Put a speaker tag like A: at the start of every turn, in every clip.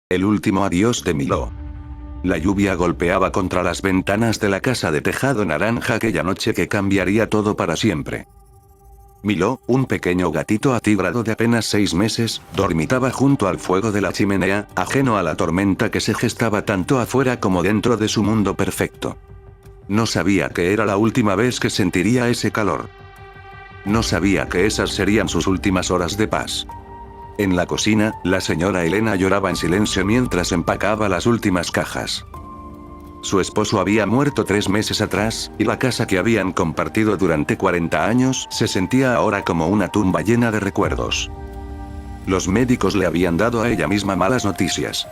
A: El último adiós de Milo. La lluvia golpeaba contra las ventanas de la casa de tejado naranja aquella noche que cambiaría todo para siempre. Milo, un pequeño gatito atigrado de apenas 6 meses, dormitaba junto al fuego de la chimenea, ajeno a la tormenta que se gestaba tanto afuera como dentro de su mundo perfecto. No sabía que era la última vez que sentiría ese calor. No sabía que esas serían sus últimas horas de paz. En la cocina, la señora Elena lloraba en silencio mientras empacaba las últimas cajas. Su esposo había muerto 3 meses atrás, y la casa que habían compartido durante 40 años se sentía ahora como una tumba llena de recuerdos. Los médicos le habían dado a ella misma malas noticias.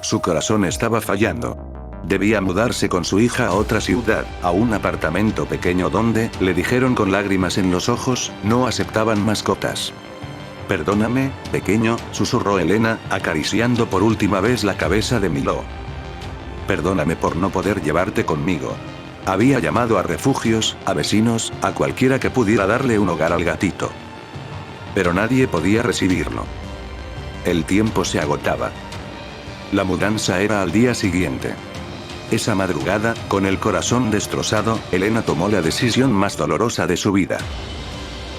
A: Su corazón estaba fallando. Debía mudarse con su hija a otra ciudad, a un apartamento pequeño donde, le dijeron con lágrimas en los ojos, no aceptaban mascotas. Perdóname, pequeño, susurró Elena, acariciando por última vez la cabeza de Milo. Perdóname por no poder llevarte conmigo. Había llamado a refugios, a vecinos, a cualquiera que pudiera darle un hogar al gatito. Pero nadie podía recibirlo. El tiempo se agotaba. La mudanza era al día siguiente. Esa madrugada, con el corazón destrozado, Elena tomó la decisión más dolorosa de su vida.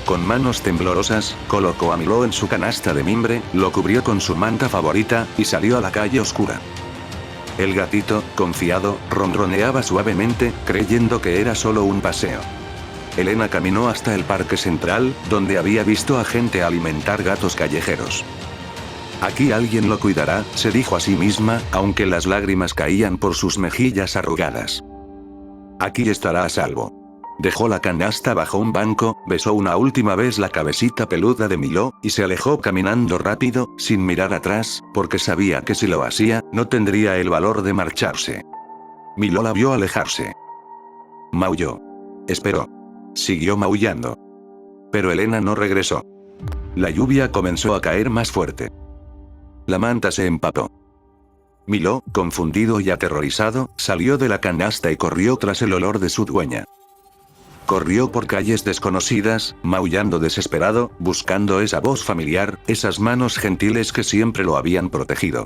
A: Con manos temblorosas, colocó a Milo en su canasta de mimbre, lo cubrió con su manta favorita, y salió a la calle oscura. El gatito, confiado, ronroneaba suavemente, creyendo que era solo un paseo. Elena caminó hasta el parque central, donde había visto a gente alimentar gatos callejeros. Aquí alguien lo cuidará, se dijo a sí misma, aunque las lágrimas caían por sus mejillas arrugadas. Aquí estará a salvo. Dejó la canasta bajo un banco, besó una última vez la cabecita peluda de Milo, y se alejó caminando rápido, sin mirar atrás, porque sabía que si lo hacía, no tendría el valor de marcharse. Milo la vio alejarse. Maulló. Esperó. Siguió maullando. Pero Elena no regresó. La lluvia comenzó a caer más fuerte. La manta se empapó. Milo, confundido y aterrorizado, salió de la canasta y corrió tras el olor de su dueña. Corrió por calles desconocidas, maullando desesperado, buscando esa voz familiar, esas manos gentiles que siempre lo habían protegido.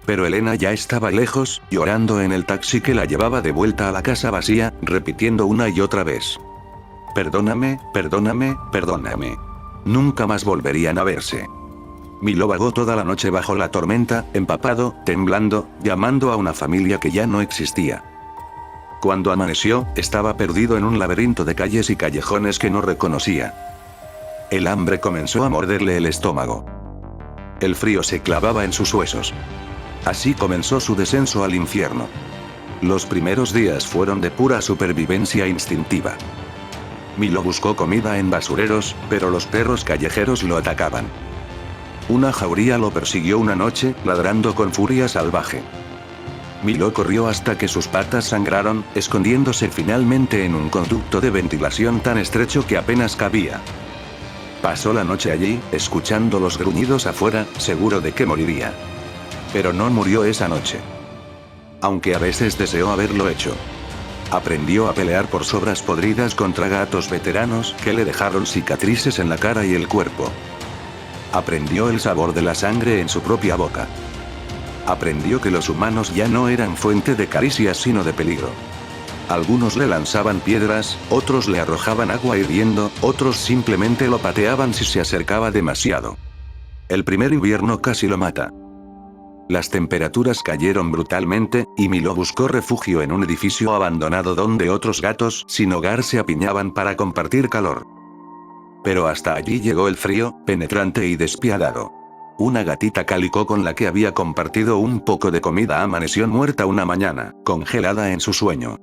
A: Pero Elena ya estaba lejos, llorando en el taxi que la llevaba de vuelta a la casa vacía, repitiendo una y otra vez. Perdóname, perdóname, perdóname. Nunca más volverían a verse. Milo vagó toda la noche bajo la tormenta, empapado, temblando, llamando a una familia que ya no existía. Cuando amaneció, estaba perdido en un laberinto de calles y callejones que no reconocía. El hambre comenzó a morderle el estómago. El frío se clavaba en sus huesos. Así comenzó su descenso al infierno. Los primeros días fueron de pura supervivencia instintiva. Milo buscó comida en basureros, pero los perros callejeros lo atacaban. Una jauría lo persiguió una noche, ladrando con furia salvaje. Milo corrió hasta que sus patas sangraron, escondiéndose finalmente en un conducto de ventilación tan estrecho que apenas cabía. Pasó la noche allí, escuchando los gruñidos afuera, seguro de que moriría. Pero no murió esa noche. Aunque a veces deseó haberlo hecho. Aprendió a pelear por sobras podridas contra gatos veteranos que le dejaron cicatrices en la cara y el cuerpo. Aprendió el sabor de la sangre en su propia boca. Aprendió que los humanos ya no eran fuente de caricias sino de peligro. Algunos le lanzaban piedras, otros le arrojaban agua hirviendo, otros simplemente lo pateaban si se acercaba demasiado. El primer invierno casi lo mata. Las temperaturas cayeron brutalmente, y Milo buscó refugio en un edificio abandonado donde otros gatos sin hogar se apiñaban para compartir calor. Pero hasta allí llegó el frío, penetrante y despiadado. Una gatita cálico con la que había compartido un poco de comida amaneció muerta una mañana, congelada en su sueño.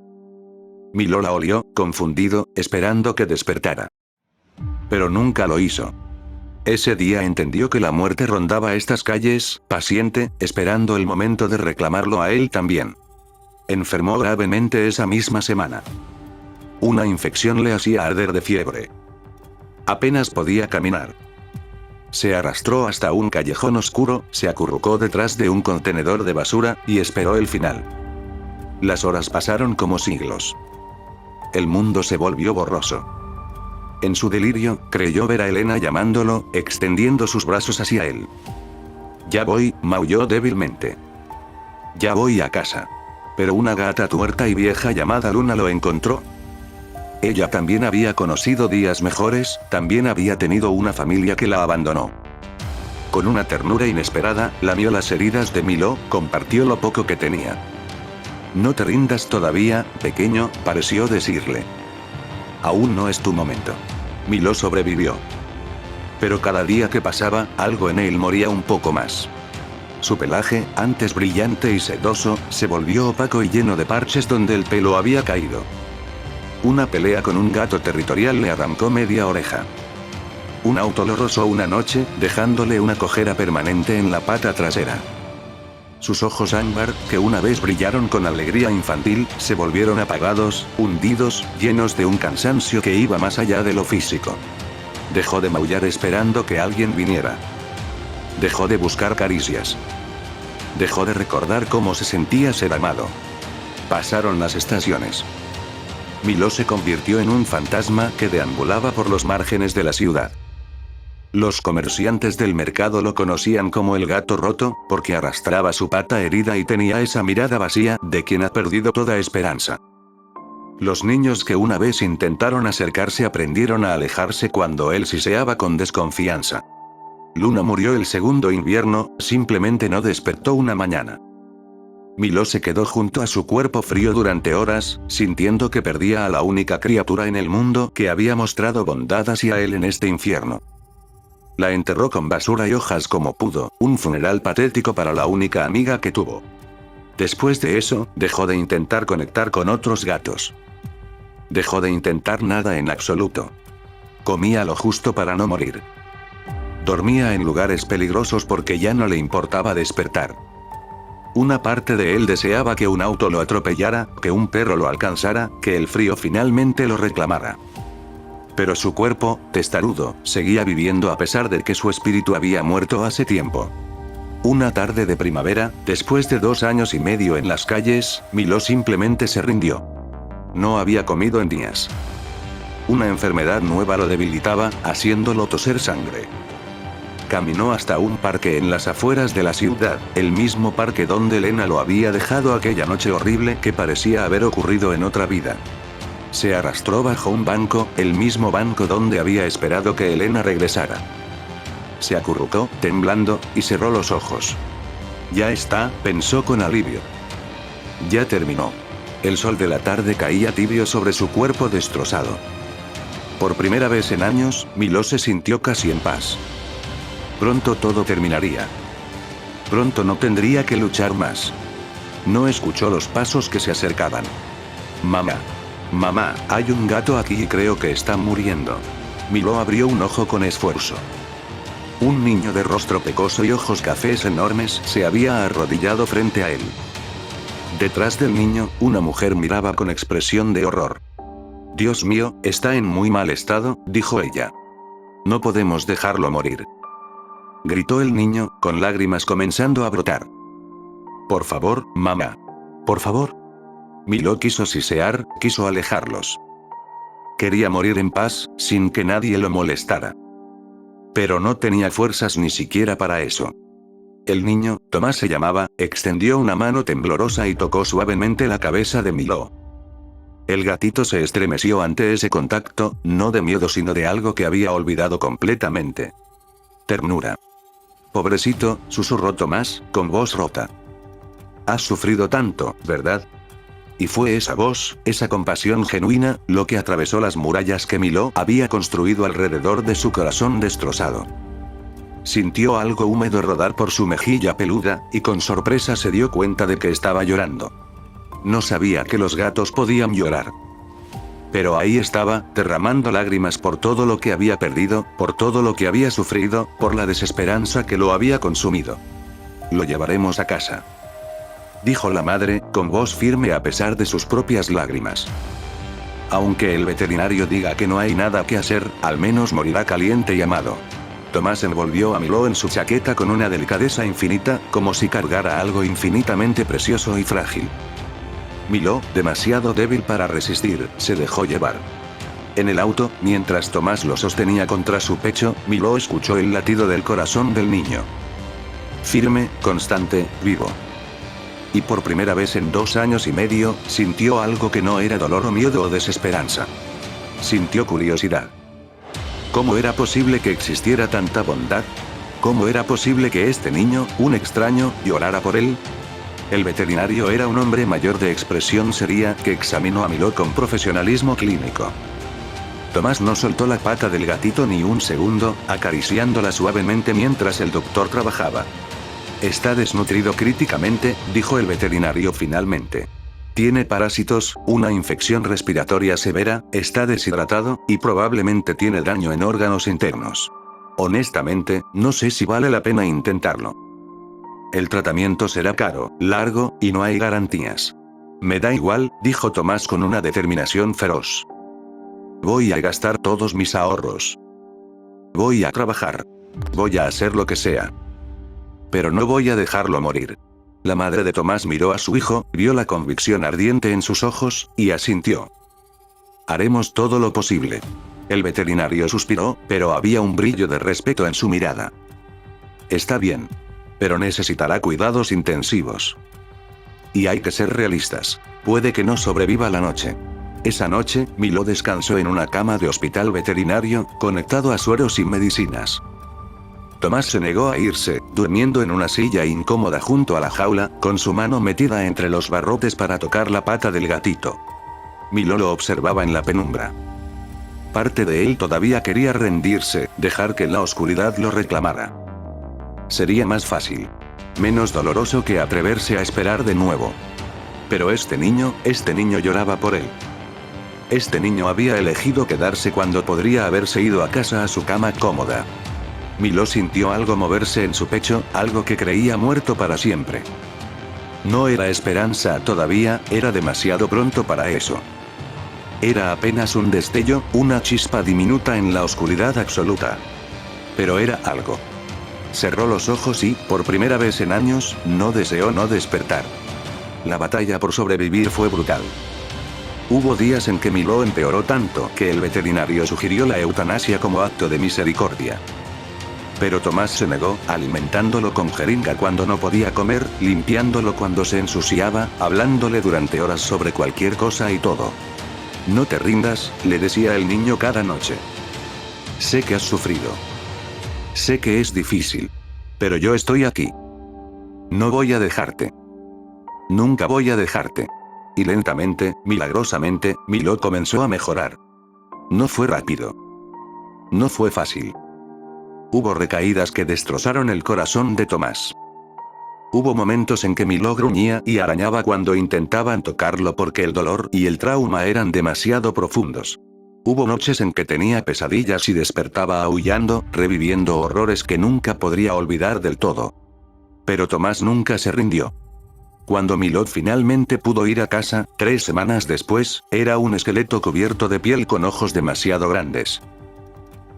A: Milo la olió, confundido, esperando que despertara. Pero nunca lo hizo. Ese día entendió que la muerte rondaba estas calles, paciente, esperando el momento de reclamarlo a él también. Enfermó gravemente esa misma semana. Una infección le hacía arder de fiebre. Apenas podía caminar. Se arrastró hasta un callejón oscuro, se acurrucó detrás de un contenedor de basura, y esperó el final. Las horas pasaron como siglos. El mundo se volvió borroso. En su delirio, creyó ver a Elena llamándolo, extendiendo sus brazos hacia él. Ya voy, maulló débilmente. Ya voy a casa. Pero una gata tuerta y vieja llamada Luna lo encontró. Ella también había conocido días mejores, también había tenido una familia que la abandonó. Con una ternura inesperada, lamió las heridas de Milo, compartió lo poco que tenía. No te rindas todavía, pequeño, pareció decirle. Aún no es tu momento. Milo sobrevivió. Pero cada día que pasaba, algo en él moría un poco más. Su pelaje, antes brillante y sedoso, se volvió opaco y lleno de parches donde el pelo había caído. Una pelea con un gato territorial le arrancó media oreja. Un auto lo rozó una noche, dejándole una cojera permanente en la pata trasera. Sus ojos ámbar, que una vez brillaron con alegría infantil, se volvieron apagados, hundidos, llenos de un cansancio que iba más allá de lo físico. Dejó de maullar esperando que alguien viniera. Dejó de buscar caricias. Dejó de recordar cómo se sentía ser amado. Pasaron las estaciones. Milo se convirtió en un fantasma que deambulaba por los márgenes de la ciudad. Los comerciantes del mercado lo conocían como el gato roto, porque arrastraba su pata herida y tenía esa mirada vacía de quien ha perdido toda esperanza. Los niños que una vez intentaron acercarse aprendieron a alejarse cuando él siseaba con desconfianza. Luna murió el segundo invierno, simplemente no despertó una mañana. Milo se quedó junto a su cuerpo frío durante horas, sintiendo que perdía a la única criatura en el mundo que había mostrado bondad hacia él en este infierno. La enterró con basura y hojas como pudo, un funeral patético para la única amiga que tuvo. Después de eso, dejó de intentar conectar con otros gatos. Dejó de intentar nada en absoluto. Comía lo justo para no morir. Dormía en lugares peligrosos porque ya no le importaba despertar. Una parte de él deseaba que un auto lo atropellara, que un perro lo alcanzara, que el frío finalmente lo reclamara. Pero su cuerpo, testarudo, seguía viviendo a pesar de que su espíritu había muerto hace tiempo. Una tarde de primavera, después de 2 años y medio en las calles, Milo simplemente se rindió. No había comido en días. Una enfermedad nueva lo debilitaba, haciéndolo toser sangre. Caminó hasta un parque en las afueras de la ciudad, el mismo parque donde Elena lo había dejado aquella noche horrible que parecía haber ocurrido en otra vida. Se arrastró bajo un banco, el mismo banco donde había esperado que Elena regresara. Se acurrucó, temblando, y cerró los ojos. Ya está, pensó con alivio. Ya terminó. El sol de la tarde caía tibio sobre su cuerpo destrozado. Por primera vez en años, Milo se sintió casi en paz. Pronto todo terminaría. Pronto no tendría que luchar más. No escuchó los pasos que se acercaban. Mamá. Mamá, hay un gato aquí y creo que está muriendo. Milo abrió un ojo con esfuerzo. Un niño de rostro pecoso y ojos cafés enormes se había arrodillado frente a él. Detrás del niño, una mujer miraba con expresión de horror. Dios mío, está en muy mal estado, dijo ella. No podemos dejarlo morir. Gritó el niño, con lágrimas comenzando a brotar. Por favor, mamá. Por favor. Milo quiso sisear, quiso alejarlos. Quería morir en paz, sin que nadie lo molestara. Pero no tenía fuerzas ni siquiera para eso. El niño, Tomás se llamaba, extendió una mano temblorosa y tocó suavemente la cabeza de Milo. El gatito se estremeció ante ese contacto, no de miedo sino de algo que había olvidado completamente. Ternura. Pobrecito, susurró Tomás, con voz rota. Has sufrido tanto, ¿verdad? Y fue esa voz, esa compasión genuina, lo que atravesó las murallas que Milo había construido alrededor de su corazón destrozado. Sintió algo húmedo rodar por su mejilla peluda, y con sorpresa se dio cuenta de que estaba llorando. No sabía que los gatos podían llorar. Pero ahí estaba, derramando lágrimas por todo lo que había perdido, por todo lo que había sufrido, por la desesperanza que lo había consumido. Lo llevaremos a casa, dijo la madre, con voz firme a pesar de sus propias lágrimas. Aunque el veterinario diga que no hay nada que hacer, al menos morirá caliente y amado. Tomás envolvió a Milo en su chaqueta con una delicadeza infinita, como si cargara algo infinitamente precioso y frágil. Milo, demasiado débil para resistir, se dejó llevar. En el auto, mientras Tomás lo sostenía contra su pecho, Milo escuchó el latido del corazón del niño. Firme, constante, vivo. Y por primera vez en 2 años y medio, sintió algo que no era dolor o miedo o desesperanza. Sintió curiosidad. ¿Cómo era posible que existiera tanta bondad? ¿Cómo era posible que este niño, un extraño, llorara por él? El veterinario era un hombre mayor de expresión seria que examinó a Milo con profesionalismo clínico. Tomás no soltó la pata del gatito ni un segundo, acariciándola suavemente mientras el doctor trabajaba. Está desnutrido críticamente, dijo el veterinario finalmente. Tiene parásitos, una infección respiratoria severa, está deshidratado, y probablemente tiene daño en órganos internos. Honestamente, no sé si vale la pena intentarlo. El tratamiento será caro, largo, y no hay garantías. Me da igual, dijo Tomás con una determinación feroz. Voy a gastar todos mis ahorros. Voy a trabajar. Voy a hacer lo que sea. Pero no voy a dejarlo morir. La madre de Tomás miró a su hijo, vio la convicción ardiente en sus ojos, y asintió. Haremos todo lo posible. El veterinario suspiró, pero había un brillo de respeto en su mirada. Está bien. Pero necesitará cuidados intensivos. Y hay que ser realistas. Puede que no sobreviva la noche. Esa noche, Milo descansó en una cama de hospital veterinario, conectado a sueros y medicinas. Tomás se negó a irse, durmiendo en una silla incómoda junto a la jaula, con su mano metida entre los barrotes para tocar la pata del gatito. Milo lo observaba en la penumbra. Parte de él todavía quería rendirse, dejar que la oscuridad lo reclamara. Sería más fácil. Menos doloroso que atreverse a esperar de nuevo. Pero este niño lloraba por él. Este niño había elegido quedarse cuando podría haberse ido a casa a su cama cómoda. Milo sintió algo moverse en su pecho, algo que creía muerto para siempre. No era esperanza todavía, era demasiado pronto para eso. Era apenas un destello, una chispa diminuta en la oscuridad absoluta. Pero era algo. Cerró los ojos y, por primera vez en años, no deseó no despertar. La batalla por sobrevivir fue brutal. Hubo días en que Milo empeoró tanto que el veterinario sugirió la eutanasia como acto de misericordia. Pero Tomás se negó, alimentándolo con jeringa cuando no podía comer, limpiándolo cuando se ensuciaba, hablándole durante horas sobre cualquier cosa y todo. No te rindas, le decía el niño cada noche. Sé que has sufrido. Sé que es difícil. Pero yo estoy aquí. No voy a dejarte. Nunca voy a dejarte. Y lentamente, milagrosamente, Milo comenzó a mejorar. No fue rápido. No fue fácil. Hubo recaídas que destrozaron el corazón de Tomás. Hubo momentos en que Milo gruñía y arañaba cuando intentaban tocarlo porque el dolor y el trauma eran demasiado profundos. Hubo noches en que tenía pesadillas y despertaba aullando, reviviendo horrores que nunca podría olvidar del todo. Pero Tomás nunca se rindió. Cuando Milo finalmente pudo ir a casa, 3 semanas después, era un esqueleto cubierto de piel con ojos demasiado grandes.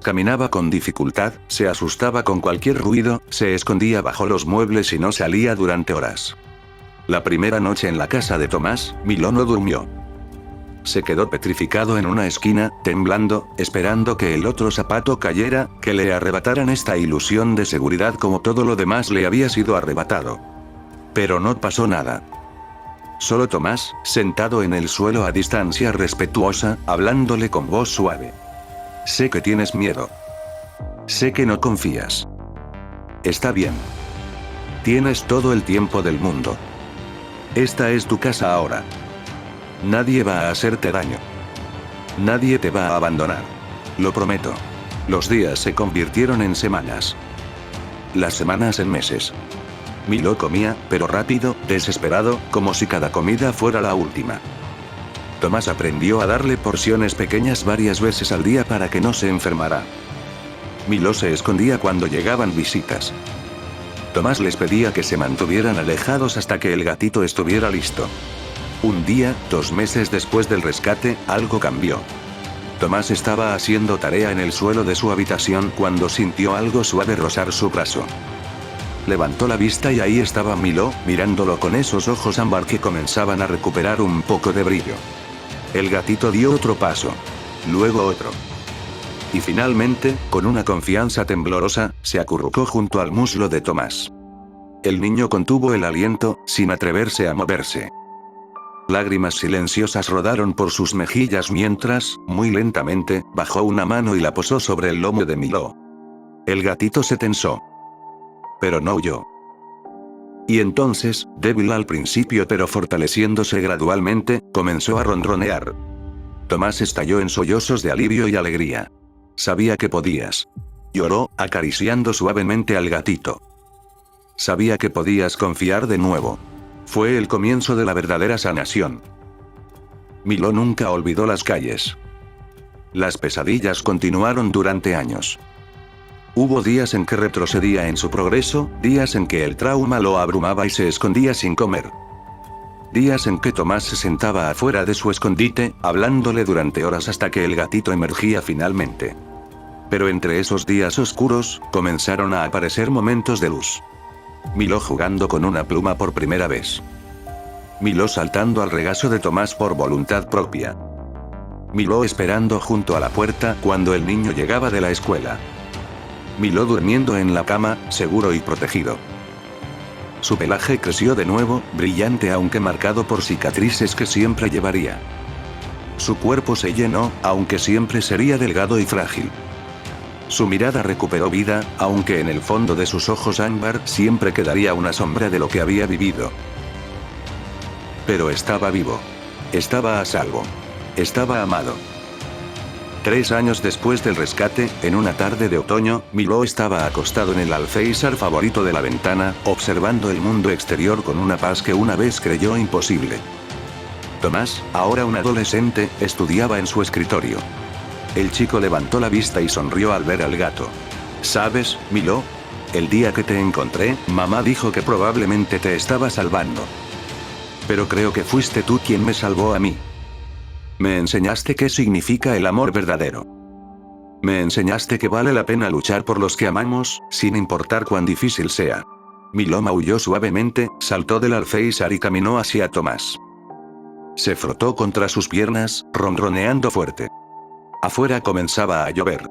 A: Caminaba con dificultad, se asustaba con cualquier ruido, se escondía bajo los muebles y no salía durante horas. La primera noche en la casa de Tomás, Milo no durmió. Se quedó petrificado en una esquina, temblando, esperando que el otro zapato cayera, que le arrebataran esta ilusión de seguridad como todo lo demás le había sido arrebatado. Pero no pasó nada. Solo Tomás, sentado en el suelo a distancia respetuosa, hablándole con voz suave. Sé que tienes miedo. Sé que no confías. Está bien. Tienes todo el tiempo del mundo. Esta es tu casa ahora. Nadie va a hacerte daño. Nadie te va a abandonar. Lo prometo. Los días se convirtieron en semanas. Las semanas en meses. Milo comía, pero rápido, desesperado, como si cada comida fuera la última. Tomás aprendió a darle porciones pequeñas varias veces al día para que no se enfermara. Milo se escondía cuando llegaban visitas. Tomás les pedía que se mantuvieran alejados hasta que el gatito estuviera listo. Un día, 2 meses después del rescate, algo cambió. Tomás estaba haciendo tarea en el suelo de su habitación cuando sintió algo suave rozar su brazo. Levantó la vista y ahí estaba Milo, mirándolo con esos ojos ámbar que comenzaban a recuperar un poco de brillo. El gatito dio otro paso. Luego otro. Y finalmente, con una confianza temblorosa, se acurrucó junto al muslo de Tomás. El niño contuvo el aliento, sin atreverse a moverse. Lágrimas silenciosas rodaron por sus mejillas mientras, muy lentamente, bajó una mano y la posó sobre el lomo de Milo. El gatito se tensó. Pero no huyó. Y entonces, débil al principio pero fortaleciéndose gradualmente, comenzó a ronronear. Tomás estalló en sollozos de alivio y alegría. Sabía que podías. Lloró, acariciando suavemente al gatito. Sabía que podías confiar de nuevo. Fue el comienzo de la verdadera sanación. Milo nunca olvidó las calles. Las pesadillas continuaron durante años. Hubo días en que retrocedía en su progreso, días en que el trauma lo abrumaba y se escondía sin comer. Días en que Tomás se sentaba afuera de su escondite, hablándole durante horas hasta que el gatito emergía finalmente. Pero entre esos días oscuros, comenzaron a aparecer momentos de luz. Milo jugando con una pluma por primera vez. Milo saltando al regazo de Tomás por voluntad propia. Milo esperando junto a la puerta cuando el niño llegaba de la escuela. Milo durmiendo en la cama, seguro y protegido. Su pelaje creció de nuevo, brillante aunque marcado por cicatrices que siempre llevaría. Su cuerpo se llenó, aunque siempre sería delgado y frágil. Su mirada recuperó vida, aunque en el fondo de sus ojos ámbar siempre quedaría una sombra de lo que había vivido. Pero estaba vivo. Estaba a salvo. Estaba amado. 3 años después del rescate, en una tarde de otoño, Milo estaba acostado en el alféizar favorito de la ventana, observando el mundo exterior con una paz que una vez creyó imposible. Tomás, ahora un adolescente, estudiaba en su escritorio. El chico levantó la vista y sonrió al ver al gato. ¿Sabes, Milo? El día que te encontré, mamá dijo que probablemente te estaba salvando. Pero creo que fuiste tú quien me salvó a mí. Me enseñaste qué significa el amor verdadero. Me enseñaste que vale la pena luchar por los que amamos, sin importar cuán difícil sea. Milo maulló suavemente, saltó del alféizar y caminó hacia Tomás. Se frotó contra sus piernas, ronroneando fuerte. Afuera comenzaba a llover.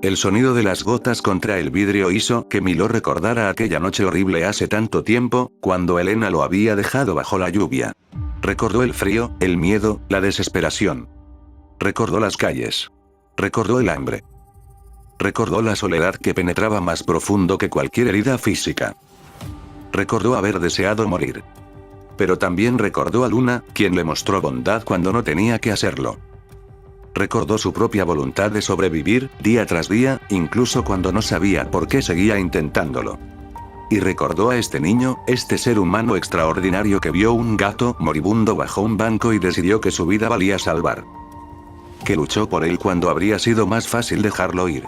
A: El sonido de las gotas contra el vidrio hizo que Milo recordara aquella noche horrible hace tanto tiempo, cuando Elena lo había dejado bajo la lluvia. Recordó el frío, el miedo, la desesperación. Recordó las calles. Recordó el hambre. Recordó la soledad que penetraba más profundo que cualquier herida física. Recordó haber deseado morir. Pero también recordó a Luna, quien le mostró bondad cuando no tenía que hacerlo. Recordó su propia voluntad de sobrevivir, día tras día, incluso cuando no sabía por qué seguía intentándolo. Y recordó a este niño, este ser humano extraordinario que vio un gato moribundo bajo un banco y decidió que su vida valía salvar. Que luchó por él cuando habría sido más fácil dejarlo ir.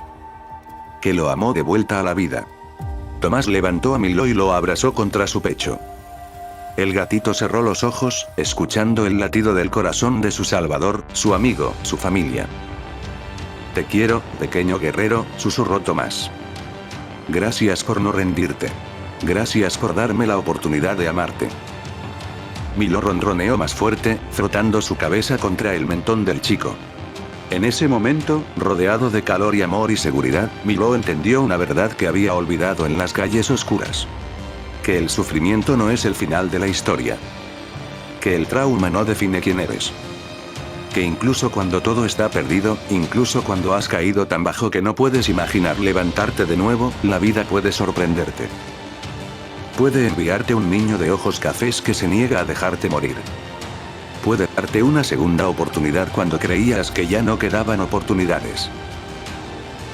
A: Que lo amó de vuelta a la vida. Tomás levantó a Milo y lo abrazó contra su pecho. El gatito cerró los ojos, escuchando el latido del corazón de su salvador, su amigo, su familia. Te quiero, pequeño guerrero, susurró Tomás. Gracias por no rendirte. Gracias por darme la oportunidad de amarte. Milo ronroneó más fuerte, frotando su cabeza contra el mentón del chico. En ese momento, rodeado de calor y amor y seguridad, Milo entendió una verdad que había olvidado en las calles oscuras. Que el sufrimiento no es el final de la historia. Que el trauma no define quién eres. Que incluso cuando todo está perdido, incluso cuando has caído tan bajo que no puedes imaginar levantarte de nuevo, la vida puede sorprenderte. Puede enviarte un niño de ojos cafés que se niega a dejarte morir. Puede darte una segunda oportunidad cuando creías que ya no quedaban oportunidades.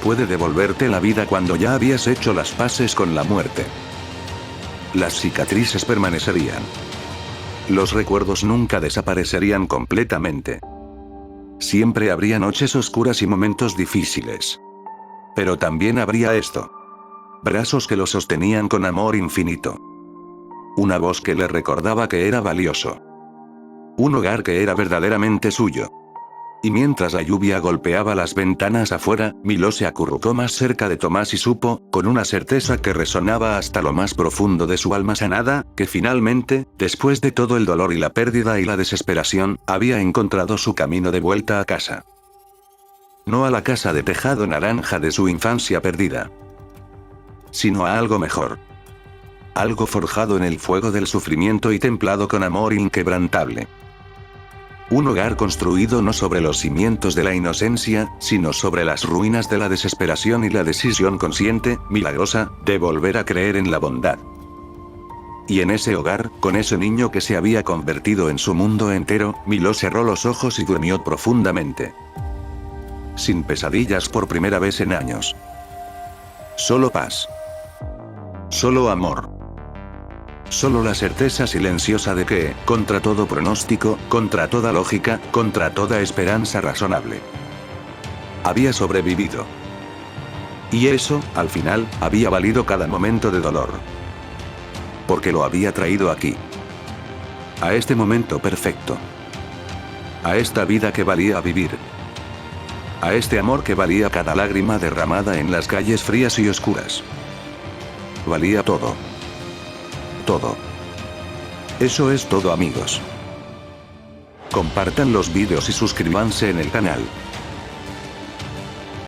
A: Puede devolverte la vida cuando ya habías hecho las paces con la muerte. Las cicatrices permanecerían. Los recuerdos nunca desaparecerían completamente. Siempre habría noches oscuras y momentos difíciles. Pero también habría esto. Brazos que lo sostenían con amor infinito. Una voz que le recordaba que era valioso. Un hogar que era verdaderamente suyo. Y mientras la lluvia golpeaba las ventanas afuera, Milo se acurrucó más cerca de Tomás y supo, con una certeza que resonaba hasta lo más profundo de su alma sanada, que finalmente, después de todo el dolor y la pérdida y la desesperación, había encontrado su camino de vuelta a casa. No a la casa de tejado naranja de su infancia perdida, sino a algo mejor. Algo forjado en el fuego del sufrimiento y templado con amor inquebrantable. Un hogar construido no sobre los cimientos de la inocencia, sino sobre las ruinas de la desesperación y la decisión consciente, milagrosa, de volver a creer en la bondad. Y en ese hogar, con ese niño que se había convertido en su mundo entero, Milo cerró los ojos y durmió profundamente. Sin pesadillas por primera vez en años. Solo paz. Solo amor. Solo la certeza silenciosa de que, contra todo pronóstico, contra toda lógica, contra toda esperanza razonable, había sobrevivido. Y eso, al final, había valido cada momento de dolor. Porque lo había traído aquí. A este momento perfecto. A esta vida que valía vivir. A este amor que valía cada lágrima derramada en las calles frías y oscuras. Valía todo. Todo. Eso es todo, amigos. Compartan los vídeos y suscríbanse en el canal.